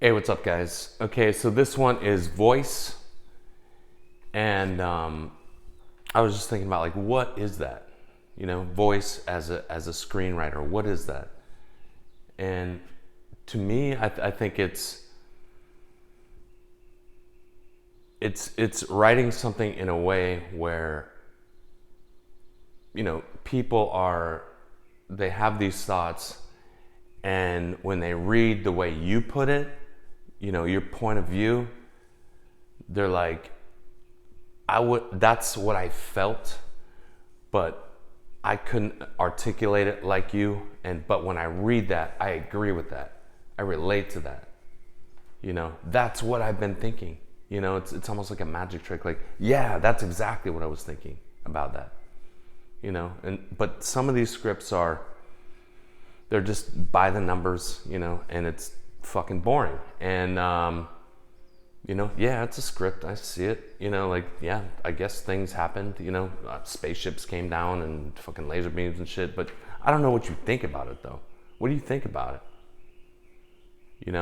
Hey, what's up, guys? Okay, so this one is voice, and I was just thinking about like, what is that? You know, voice as a screenwriter. What is that? And to me, I think it's writing something in a way where people they have these thoughts, and when they read the way you put it, your point of view, they're like, that's what I felt, but I couldn't articulate it like you. But when I read that, I agree with that. I relate to that. That's what I've been thinking. It's almost like a magic trick. Like, yeah, that's exactly what I was thinking about that. But some of these scripts they're just by the numbers, and it's fucking boring. And yeah, it's a script. I see it. Yeah, I guess things happened. Spaceships came down and fucking laser beams and shit. But I don't know what you think about it, though. What do you think about it?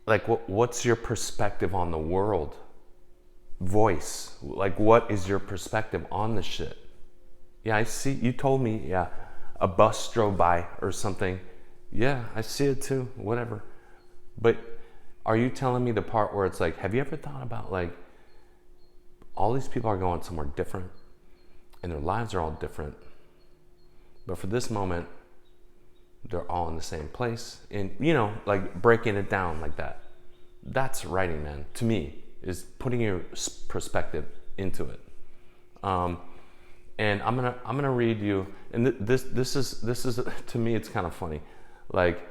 Like, what's your perspective on the world? Voice. Like, what is your perspective on the shit? Yeah, I see. You told me, yeah, a bus drove by or something. Yeah, I see it too. Whatever. But are you telling me the part where it's like, have you ever thought about like, all these people are going somewhere different and their lives are all different, but for this moment, they're all in the same place, and like breaking it down like that. That's writing, man. To me, is putting your perspective into it. And I'm gonna read you, and this is to me, it's kind of funny, like,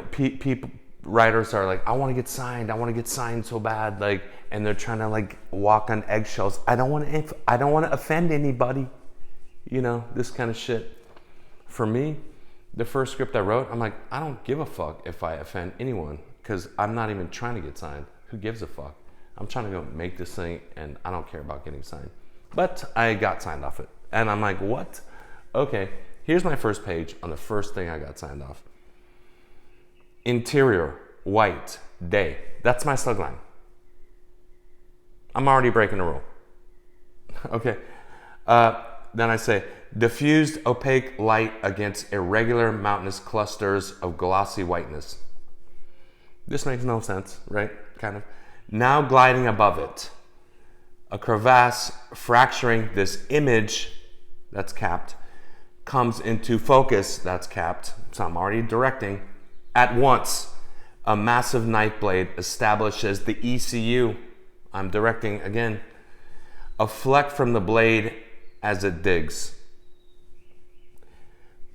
people, writers are like, I want to get signed so bad, like, and they're trying to like walk on eggshells. I don't want to offend anybody, this kind of shit. For me, the first script I wrote, I'm like, I don't give a fuck if I offend anyone, because I'm not even trying to get signed. Who gives a fuck? I'm trying to go make this thing, and I don't care about getting signed. But I got signed off it, and I'm like, what? Okay, here's my first page on the first thing I got signed off. Interior, white, day. That's my slugline. I'm already breaking the rule. Okay. Then I say, diffused opaque light against irregular mountainous clusters of glossy whiteness. This makes no sense, right? Kind of. Now gliding above it, a crevasse fracturing this image, that's capped, comes into focus, that's capped, so I'm already directing. At once, a massive knife blade establishes the ECU, I'm directing again. A fleck from the blade as it digs.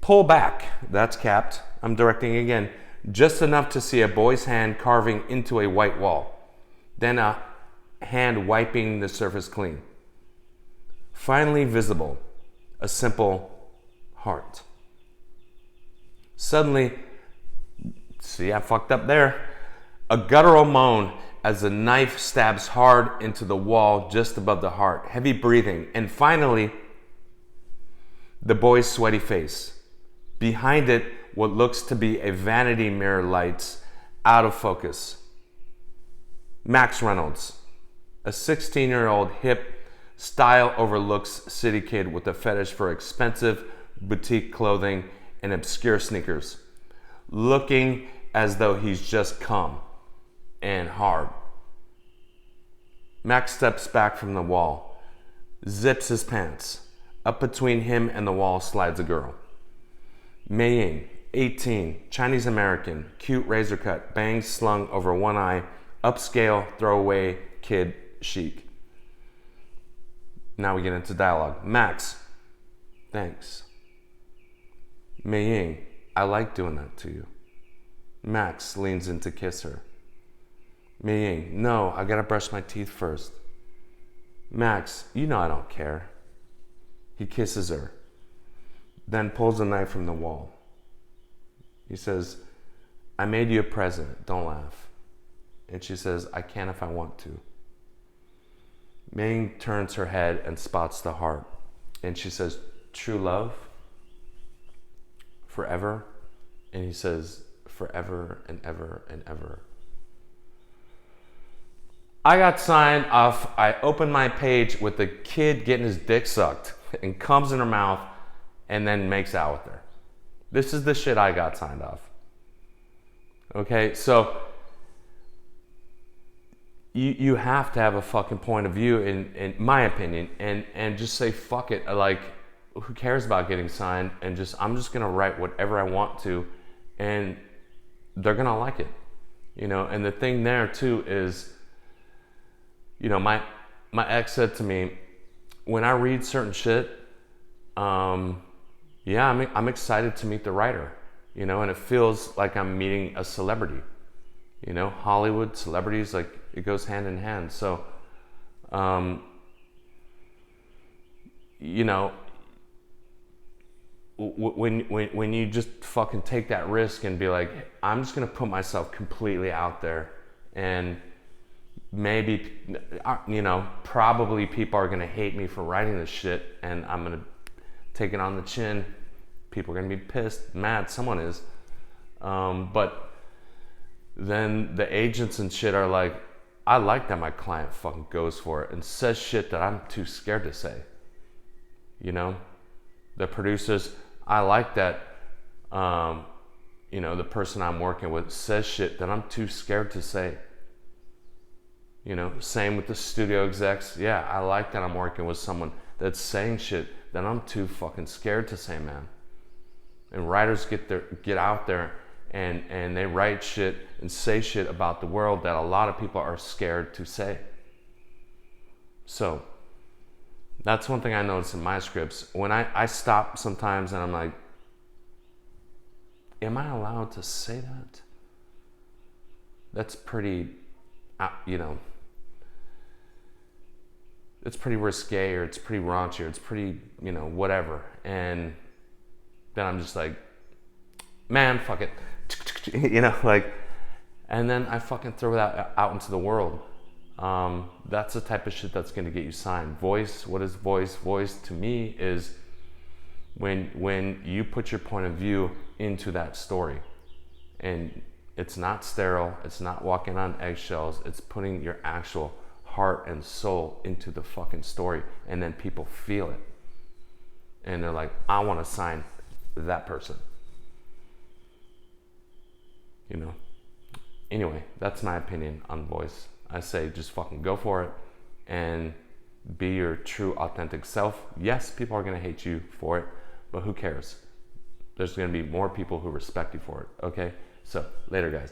Pull back, that's capped, I'm directing again. Just enough to see a boy's hand carving into a white wall. Then a hand wiping the surface clean. Finally visible, a simple heart. Suddenly, see, I fucked up there. A guttural moan as the knife stabs hard into the wall just above the heart. Heavy breathing. And finally, the boy's sweaty face. Behind it, what looks to be a vanity mirror lights out of focus. Max Reynolds, a 16-year-old hip, style overlooks city kid with a fetish for expensive boutique clothing and obscure sneakers, looking as though he's just come, and hard. Max steps back from the wall, zips his pants. Up between him and the wall slides a girl. Mei Ying, 18, Chinese American, cute razor cut, bangs slung over one eye, upscale, throwaway, kid, chic. Now we get into dialogue. Max, thanks. Mei Ying, I like doing that to you. Max leans in to kiss her. Mei Ying, no, I gotta brush my teeth first. Max, you know I don't care. He kisses her, then pulls a knife from the wall. He says, I made you a present, don't laugh. And she says, I can if I want to. Ming turns her head and spots the heart. And she says, true love? forever. And he says, forever and ever and ever. I got signed off. I opened my page with the kid getting his dick sucked and comes in her mouth and then makes out with her. This is the shit I got signed off. Okay, so you have to have a fucking point of view, in my opinion, and just say fuck it. Like, who cares about getting signed? And I'm just gonna write whatever I want to, and they're gonna like it, you know. And the thing there too is, you know, my ex said to me, when I read certain shit, yeah, I'm excited to meet the writer, you know, and it feels like I'm meeting a celebrity, you know. Hollywood celebrities, like, it goes hand in hand. So, you know, when you just fucking take that risk and be like, I'm just gonna put myself completely out there, and maybe, you know, probably people are gonna hate me for writing this shit, and I'm gonna take it on the chin. People are gonna be pissed, mad, someone is. But then the agents and shit are like, I like that my client fucking goes for it and says shit that I'm too scared to say. You know? The producers, I like that, you know, the person I'm working with says shit that I'm too scared to say. You know, same with the studio execs. Yeah, I like that I'm working with someone that's saying shit that I'm too fucking scared to say, man. And writers get out there and they write shit and say shit about the world that a lot of people are scared to say. So that's one thing I notice in my scripts. When I stop sometimes and I'm like, am I allowed to say that? That's pretty, you know, it's pretty risque, or it's pretty raunchy, or it's pretty, you know, whatever. And then I'm just like, man, fuck it. You know, like, and then I fucking throw that out into the world. That's the type of shit that's gonna get you signed. Voice, what is voice? Voice to me is when you put your point of view into that story. And it's not sterile, it's not walking on eggshells, it's putting your actual heart and soul into the fucking story, and then people feel it. And they're like, I wanna sign that person. You know? Anyway, that's my opinion on voice. I say just fucking go for it and be your true authentic self. Yes, people are gonna hate you for it, but who cares? There's gonna be more people who respect you for it, okay? So, later guys.